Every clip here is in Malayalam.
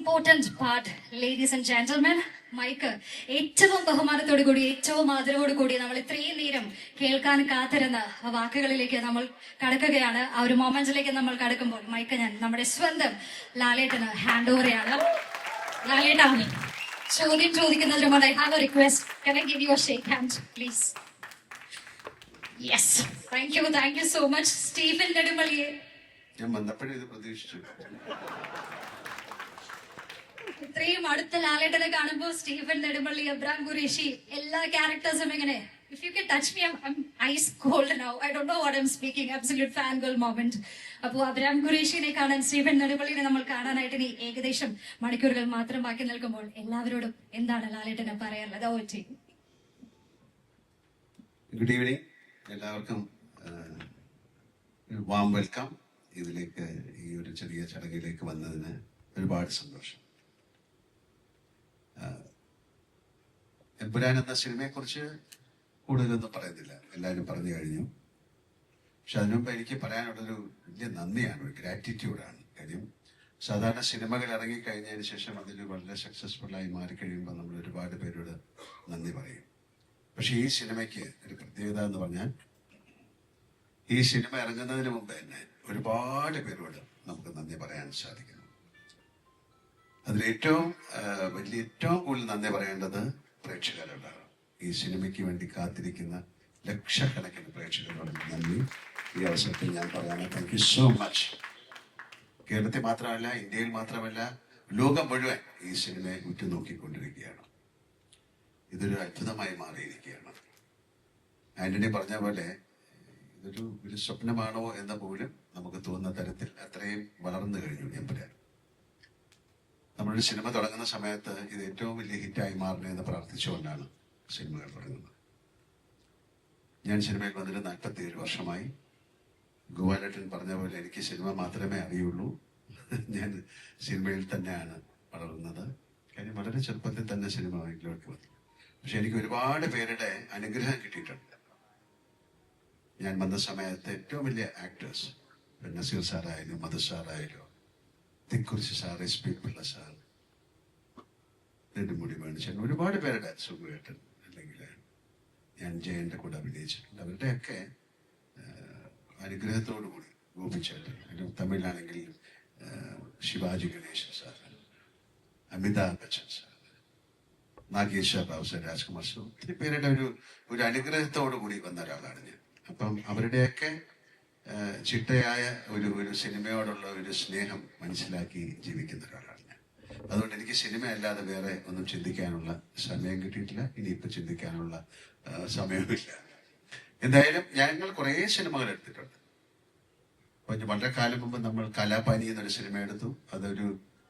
Important part ladies and gentlemen. Mike ഏറ്റവും ബഹുമാനത്തോടു കൂടി ഏറ്റവും ആദരവോടു കൂടി നമ്മൾ ഇത്രയും നേരം കേൾക്കാൻ കാത്തിരുന്ന വാക്കുകളിലേക്ക് നമ്മൾ കടക്കുകയാണ്. ആ ഒരു മൊമെന്റിലേക്ക് നമ്മൾ കടക്കുമ്പോൾ മൈക്ക് ഞാൻ നമ്മുടെ സ്വന്തം ലാലേട്ടന് ഹാൻഡ് ഓവർ ചെയ്യാണ്. ലാലേട്ട, ചോദ്യം ചോദിക്കുന്നതിന് മുമ്പ് I have a request. Can I give you a shake hand please? Yes, thank you so much. Stephen നെടുമ്പള്ളിയെ ഞാൻ വന്നപ്പോഴേ ഇത് പ്രതീക്ഷിച്ചു. ഇത്രയും അടുത്ത ലാലേട്ടനെ കാണുമ്പോൾ സ്റ്റീഫൻ നെടുമ്പള്ളി, അബ്രാം ഖുറേഷി, എല്ലാ ക്യാരക്ടേഴ്സും ഇങ്ങനെ if you can touch me, I'm ice cold now. I don't know what I'm speaking. Absolute fangirl moment. അപ്പോൾ അബ്രാം ഖുറേഷിനെ കാണാൻ, സ്റ്റീഫൻ നെടുമ്പള്ളിനെ നമ്മൾ കാണാനായിട്ട് ഇനി ഏകദേശം മണിക്കൂറുകൾ മാത്രം ബാക്കി നിൽക്കുമ്പോൾ എല്ലാവരോടും എന്താണ് ലാലേട്ടന് പറയാനുള്ളത്? ഓ ചെയ്യും. ഗുഡ് ഈവനിങ് എല്ലാവർക്കും. Warm welcome. ഇതിലേക്ക് ഈ ഒരു ചെറിയ ചടങ്ങിലേക്ക് വന്നതിന് ഒരുപാട് സന്തോഷം. എമ്പുരാൻ എന്ന സിനിമയെക്കുറിച്ച് കൂടുതലൊന്നും പറയുന്നില്ല, എല്ലാവരും പറഞ്ഞു കഴിഞ്ഞു. പക്ഷെ അതിനുമുമ്പ് എനിക്ക് പറയാനുള്ളൊരു വലിയ നന്ദിയാണ്, ഒരു ഗ്രാറ്റിറ്റ്യൂഡാണ്. കാര്യം സാധാരണ സിനിമകൾ ഇറങ്ങിക്കഴിഞ്ഞതിന് ശേഷം അതിൽ വളരെ സക്സസ്ഫുള്ളായി മാറിക്കഴിയുമ്പോൾ നമ്മൾ ഒരുപാട് പേരോട് നന്ദി പറയും. പക്ഷെ ഈ സിനിമയ്ക്ക് ഒരു പ്രത്യേകത എന്ന് പറഞ്ഞാൽ ഈ സിനിമ ഇറങ്ങുന്നതിന് മുമ്പ് തന്നെ ഒരുപാട് പേരോട് നമുക്ക് നന്ദി പറയാൻ സാധിക്കുന്നു. അതിലേറ്റവും ഏറ്റവും കൂടുതൽ നന്ദി പറയേണ്ടത് പ്രേക്ഷകരോടാണ്. ഈ സിനിമയ്ക്ക് വേണ്ടി കാത്തിരിക്കുന്ന ലക്ഷക്കണക്കിന് പ്രേക്ഷകരോട് നന്ദി ഈ അവസരത്തിൽ ഞാൻ പറയാണ്. Thank you so much. കേരളത്തിൽ മാത്രമല്ല, ഇന്ത്യയിൽ മാത്രമല്ല, ലോകം മുഴുവൻ ഈ സിനിമയെ ഉറ്റുനോക്കിക്കൊണ്ടിരിക്കുകയാണ്. ഇതൊരു അത്ഭുതമായി മാറിയിരിക്കുകയാണ്. ആന്റണി പറഞ്ഞ പോലെ ഇതൊരു സ്വപ്നമാണോ എന്ന പോലും നമുക്ക് തോന്നുന്ന തരത്തിൽ അത്രയും വളർന്നു കഴിഞ്ഞു എമ്പുരാൻ. നമ്മളൊരു സിനിമ തുടങ്ങുന്ന സമയത്ത് ഇത് ഏറ്റവും വലിയ ഹിറ്റായി മാറണേ എന്ന് പ്രാർത്ഥിച്ചുകൊണ്ടാണ് സിനിമകൾ തുടങ്ങുന്നത്. ഞാൻ സിനിമയിൽ വന്നിട്ട് 47 വർഷമായി. ഗോപാലേട്ടൻ പറഞ്ഞ പോലെ എനിക്ക് സിനിമ മാത്രമേ അറിയുള്ളൂ. ഞാൻ സിനിമയിൽ തന്നെയാണ് വളർന്നത്. കാര്യം വളരെ ചെറുപ്പത്തിൽ തന്നെ സിനിമയിലേക്ക് വന്നു. പക്ഷെ എനിക്ക് ഒരുപാട് പേരുടെ അനുഗ്രഹം കിട്ടിയിട്ടുണ്ട്. ഞാൻ വന്ന സമയത്ത് ഏറ്റവും വലിയ ആക്ടേഴ്സ്, നസീർ സാറായാലും മധു സാറായാലും തിക്കുറിശി sir, SP Pillai sir, Nedumudi വേണിച്ചൻ, ഒരുപാട് പേരുടെ, സുഖേട്ടൻ, അല്ലെങ്കിൽ ഞാൻ ജയന്റെ കൂടെ അഭിനയിച്ചിട്ടുണ്ട്. അവരുടെയൊക്കെ അനുഗ്രഹത്തോടു കൂടി ഗോപിച്ചേട്ടൻ, തമിഴിലാണെങ്കിൽ Sivaji Ganesan sir, Amitabh Bachchan sir, Nageshwar Rao sir, Rajkumar sir, ഒത്തിരി പേരുടെ ഒരു അനുഗ്രഹത്തോടു കൂടി വന്ന ഒരാളാണ് ഞാൻ. അപ്പം അവരുടെയൊക്കെ ചിട്ടയായ ഒരു സിനിമയോടുള്ള ഒരു സ്നേഹം മനസ്സിലാക്കി ജീവിക്കുന്ന ഒരാളാണ് ഞാൻ. അതുകൊണ്ട് എനിക്ക് സിനിമ അല്ലാതെ വേറെ ഒന്നും ചിന്തിക്കാനുള്ള സമയം കിട്ടിയിട്ടില്ല. ഇനിയിപ്പോൾ ചിന്തിക്കാനുള്ള സമയമില്ല. എന്തായാലും ഞങ്ങൾ കുറേ സിനിമകൾ എടുത്തിട്ടുണ്ട്. വളരെ കാലം മുമ്പ് നമ്മൾ കലാപാനി എന്നൊരു സിനിമ എടുത്തു.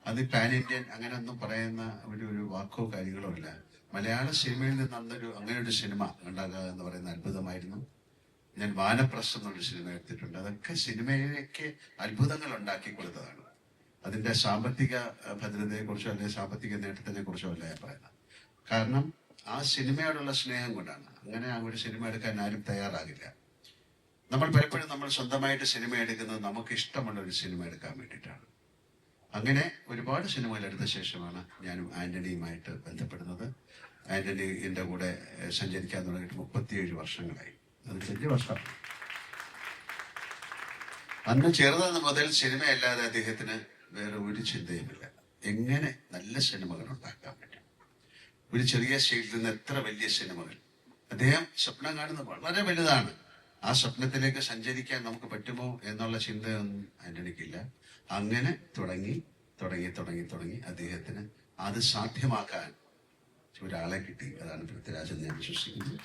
അത് പാൻ ഇന്ത്യൻ അങ്ങനെ ഒന്നും പറയുന്ന ഒരു വാക്കോ കാര്യങ്ങളോ ഇല്ല. മലയാള സിനിമയിൽ നിന്ന് അങ്ങനെ ഒരു സിനിമ ഉണ്ടാകുക എന്ന് പറയുന്ന അത്ഭുതമായിരുന്നു. ഞാൻ വാനപ്രസ്ഥം എന്നൊരു സിനിമ എടുത്തിട്ടുണ്ട്. അതൊക്കെ സിനിമയിലേക്ക് അത്ഭുതങ്ങൾ ഉണ്ടാക്കി കൊടുത്തതാണ്. അതിന്റെ സാമ്പത്തിക ഭദ്രതയെക്കുറിച്ചോ അല്ലെങ്കിൽ സാമ്പത്തിക നേട്ടത്തിനെ കുറിച്ചോ അല്ല ഞാൻ പറയുന്നത്. കാരണം ആ സിനിമയോടുള്ള സ്നേഹം കൊണ്ടാണ്. അങ്ങനെ ആ ഒരു സിനിമ എടുക്കാൻ ആരും തയ്യാറാകില്ല. നമ്മൾ പലപ്പോഴും നമ്മൾ സ്വന്തമായിട്ട് സിനിമ എടുക്കുന്നത് നമുക്ക് ഇഷ്ടമുള്ള ഒരു സിനിമ എടുക്കാൻ വേണ്ടിയിട്ടാണ്. അങ്ങനെ ഒരുപാട് സിനിമകൾ എടുത്ത ശേഷമാണ് ഞാനും ആന്റണിയുമായിട്ട് ബന്ധപ്പെടുന്നത്. ആന്റണി എൻ്റെ കൂടെ സഞ്ചരിക്കാൻ തുടങ്ങിയിട്ട് 37 വർഷങ്ങളായി. അത് വലിയ വർഷമാണ്. അന്ന് ചേർന്നത് മുതൽ സിനിമയല്ലാതെ അദ്ദേഹത്തിന് വേറെ ഒരു ചിന്തയുമില്ല. എങ്ങനെ നല്ല സിനിമകൾ ഉണ്ടാക്കാൻ പറ്റും, ഒരു ചെറിയ സ്റ്റേജിൽ നിന്ന് എത്ര വലിയ സിനിമകൾ. അദ്ദേഹം സ്വപ്നം കാണുന്നത് വളരെ വലുതാണ്. ആ സ്വപ്നത്തിലേക്ക് സഞ്ചരിക്കാൻ നമുക്ക് പറ്റുമോ എന്നുള്ള ചിന്തയൊന്നും ആന്റണിക്കില്ല. അങ്ങനെ തുടങ്ങി അദ്ദേഹത്തിന് അത് സാധ്യമാക്കാൻ ഒരാളെ കിട്ടി. അതാണ് പൃഥ്വിരാജ് എന്ന് ഞാൻ വിശ്വസിക്കുന്നത്.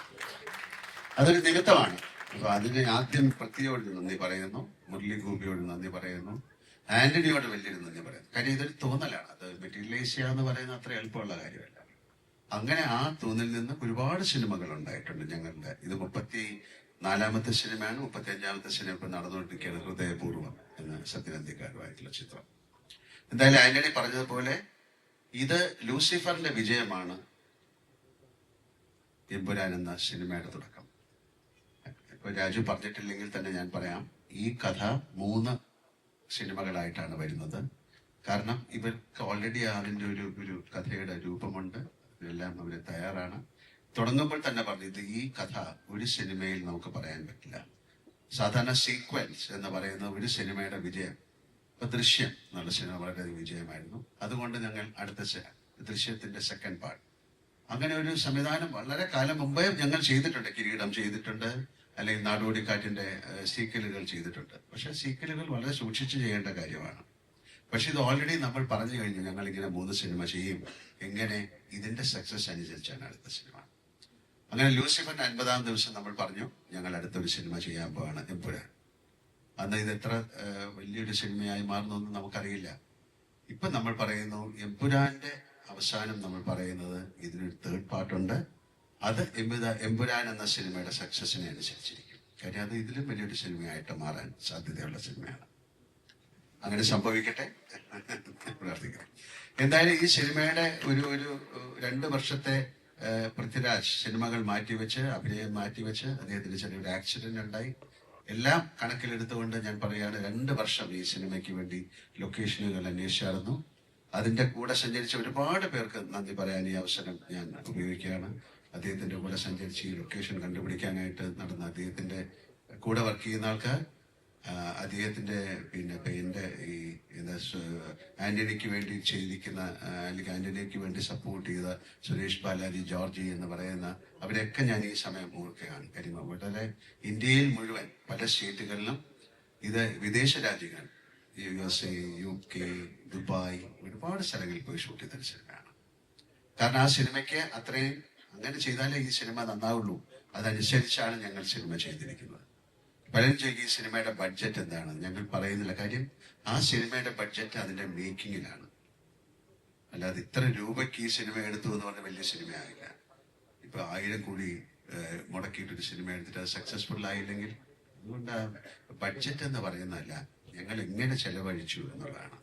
അതൊരു നിമിത്തമാണ്. അപ്പൊ അതിന് ആദ്യം പൃഥ്വിയോട് നന്ദി പറയുന്നു, മുരളി ഗോപിയോട് നന്ദി പറയുന്നു, ആന്റണിയോട് വലിയൊരു നന്ദി പറയുന്നു. കാര്യം ഇതൊരു തോന്നലാണ്. അത് മെറ്റീരിയലൈസ് ചെയ്യുക എന്ന് പറയുന്നത് അത്ര എളുപ്പമുള്ള കാര്യമല്ല. അങ്ങനെ ആ തോന്നലിൽ നിന്ന് ഒരുപാട് സിനിമകൾ ഉണ്ടായിട്ടുണ്ട് ഞങ്ങളുടെ. ഇത് 34ാമത്തെ സിനിമയാണ്. 35ാമത്തെ സിനിമ ഇപ്പൊ നടന്നുകൊണ്ടിരിക്കുകയാണ്, ഹൃദയപൂർവ്വം എന്ന സത്യനന്ദിക്കാരുമായിട്ടുള്ള ചിത്രം. എന്തായാലും ആന്റണി പറഞ്ഞതുപോലെ ഇത് ലൂസിഫറിന്റെ വിജയമാണ് എമ്പുരാൻ എന്ന സിനിമയുടെ തുടക്കം. ഇപ്പൊ രാജു പറഞ്ഞിട്ടില്ലെങ്കിൽ തന്നെ ഞാൻ പറയാം, ഈ കഥ 3 സിനിമകളായിട്ടാണ് വരുന്നത്. കാരണം ഇവർക്ക് ഓൾറെഡി അതിൻ്റെ ഒരു കഥയുടെ രൂപമുണ്ട്, ഇതെല്ലാം അവർ തയ്യാറാണ്. തുടങ്ങുമ്പോൾ തന്നെ പറഞ്ഞു ഇത് ഈ കഥ ഒരു സിനിമയിൽ നമുക്ക് പറയാൻ പറ്റില്ല. സാധാരണ സീക്വൻസ് എന്ന് പറയുന്ന ഒരു സിനിമയുടെ വിജയം, ഇപ്പൊ ദൃശ്യം എന്നുള്ള സിനിമ വളരെ വിജയമായിരുന്നു. അതുകൊണ്ട് ഞങ്ങൾ അടുത്ത ദൃശ്യത്തിന്റെ സെക്കൻഡ് പാർട്ട്, അങ്ങനെ ഒരു സംവിധാനം വളരെ കാലം മുമ്പേ ഞങ്ങൾ ചെയ്തിട്ടുണ്ട്. കിരീടം ചെയ്തിട്ടുണ്ട്, അല്ലെങ്കിൽ നാടോടിക്കാറ്റിന്റെ സീക്വലുകൾ ചെയ്തിട്ടുണ്ട്. പക്ഷെ സീക്വലുകൾ വളരെ സൂക്ഷിച്ച് ചെയ്യേണ്ട കാര്യമാണ്. പക്ഷെ ഇത് ഓൾറെഡി നമ്മൾ പറഞ്ഞു കഴിഞ്ഞു, ഞങ്ങൾ ഇങ്ങനെ 3 സിനിമ ചെയ്യും. എങ്ങനെ? ഇതിന്റെ സക്സസ് അനുസരിച്ചാണ് അടുത്ത സിനിമ. അങ്ങനെ ലൂസിഫറിന്റെ 50-ാം ദിവസം നമ്മൾ പറഞ്ഞു ഞങ്ങൾ അടുത്തൊരു സിനിമ ചെയ്യാൻ പോവാണ്, എമ്പുരാൻ. അന്ന് ഇത് എത്ര വലിയൊരു സിനിമയായി മാറുന്നൊന്നും നമുക്കറിയില്ല. ഇപ്പൊ നമ്മൾ പറയുന്നു എമ്പുരാന്റെ അവസാനം നമ്മൾ പറയുന്നത് ഇതിനൊരു തേർഡ് പാർട്ടുണ്ട്. അത് എമ്പുരാൻ എന്ന സിനിമയുടെ സക്സസിനെ അനുസരിച്ചിരിക്കും. കാര്യം അത് ഇതിലും വലിയൊരു സിനിമയായിട്ട് മാറാൻ സാധ്യതയുള്ള സിനിമയാണ്. അങ്ങനെ സംഭവിക്കട്ടെ, പ്രാർത്ഥിക്കാം. എന്തായാലും ഈ സിനിമയുടെ ഒരു 2 വർഷത്തെ പൃഥ്വിരാജ് സിനിമകൾ മാറ്റിവെച്ച്, അഭിനയം മാറ്റിവെച്ച്, അദ്ദേഹത്തിന് ചെറിയൊരു ആക്സിഡന്റ് ഉണ്ടായി. എല്ലാം കണക്കിലെടുത്തുകൊണ്ട് ഞാൻ പറയുകയാണ്, 2 വർഷം ഈ സിനിമയ്ക്ക് വേണ്ടി ലൊക്കേഷനുകൾ അന്വേഷിച്ചായിരുന്നു. അതിന്റെ കൂടെ സഞ്ചരിച്ച ഒരുപാട് പേർക്ക് നന്ദി പറയാൻ ഈ അവസരം ഞാൻ ഉപയോഗിക്കുകയാണ്. അദ്ദേഹത്തിന്റെ കൂടെ സഞ്ചരിച്ച് ഈ ലൊക്കേഷൻ കണ്ടുപിടിക്കാനായിട്ട് നടന്ന അദ്ദേഹത്തിന്റെ കൂടെ വർക്ക് ചെയ്യുന്ന ആൾക്കാർ, അദ്ദേഹത്തിന്റെ എന്റെ ഈ ആന്റണിക്ക് വേണ്ടി ചെയ്തിരിക്കുന്ന, അല്ലെങ്കിൽ ആന്റണിക്ക് വേണ്ടി സപ്പോർട്ട് ചെയ്ത സുരേഷ് ബാലാജി, ജോർജി എന്ന് പറയുന്ന അവരെയൊക്കെ ഞാൻ ഈ സമയം ഓർക്കുകയാണ്. കാര്യം വളരെ ഇന്ത്യയിൽ മുഴുവൻ പല സ്റ്റേറ്റുകളിലും, ഇത് വിദേശ രാജ്യങ്ങൾ, USA, UK, ദുബായ്, ഒരുപാട് സ്ഥലങ്ങളിൽ പോയി ഷൂട്ട് ചെയ്തൊരു സിനിമയാണ്. കാരണം ആ സിനിമയ്ക്ക് അത്രയും, അങ്ങനെ ചെയ്താലേ ഈ സിനിമ നന്നാവുള്ളൂ. അതനുസരിച്ചാണ് ഞങ്ങൾ സിനിമ ചെയ്തിരിക്കുന്നത്. പലരും ചോദിക്കും ഈ സിനിമയുടെ ബഡ്ജറ്റ് എന്താണ്? ഞങ്ങൾ പറയുന്നില്ല. കാര്യം ആ സിനിമയുടെ ബഡ്ജറ്റ് അതിന്റെ മേക്കിങ്ങിലാണ്. അല്ലാതെ ഇത്ര രൂപയ്ക്ക് ഈ സിനിമ എടുത്തു എന്ന് പറഞ്ഞ വലിയ സിനിമയാകില്ല. ഇപ്പൊ 1000 കോടി മുടക്കിയിട്ടൊരു സിനിമ എടുത്തിട്ട് അത് സക്സസ്ഫുൾ ആയില്ലെങ്കിൽ, അതുകൊണ്ട് ബഡ്ജറ്റ് എന്ന് പറയുന്നതല്ല, ഞങ്ങൾ എങ്ങനെ ചെലവഴിച്ചു എന്നുള്ളതാണ്.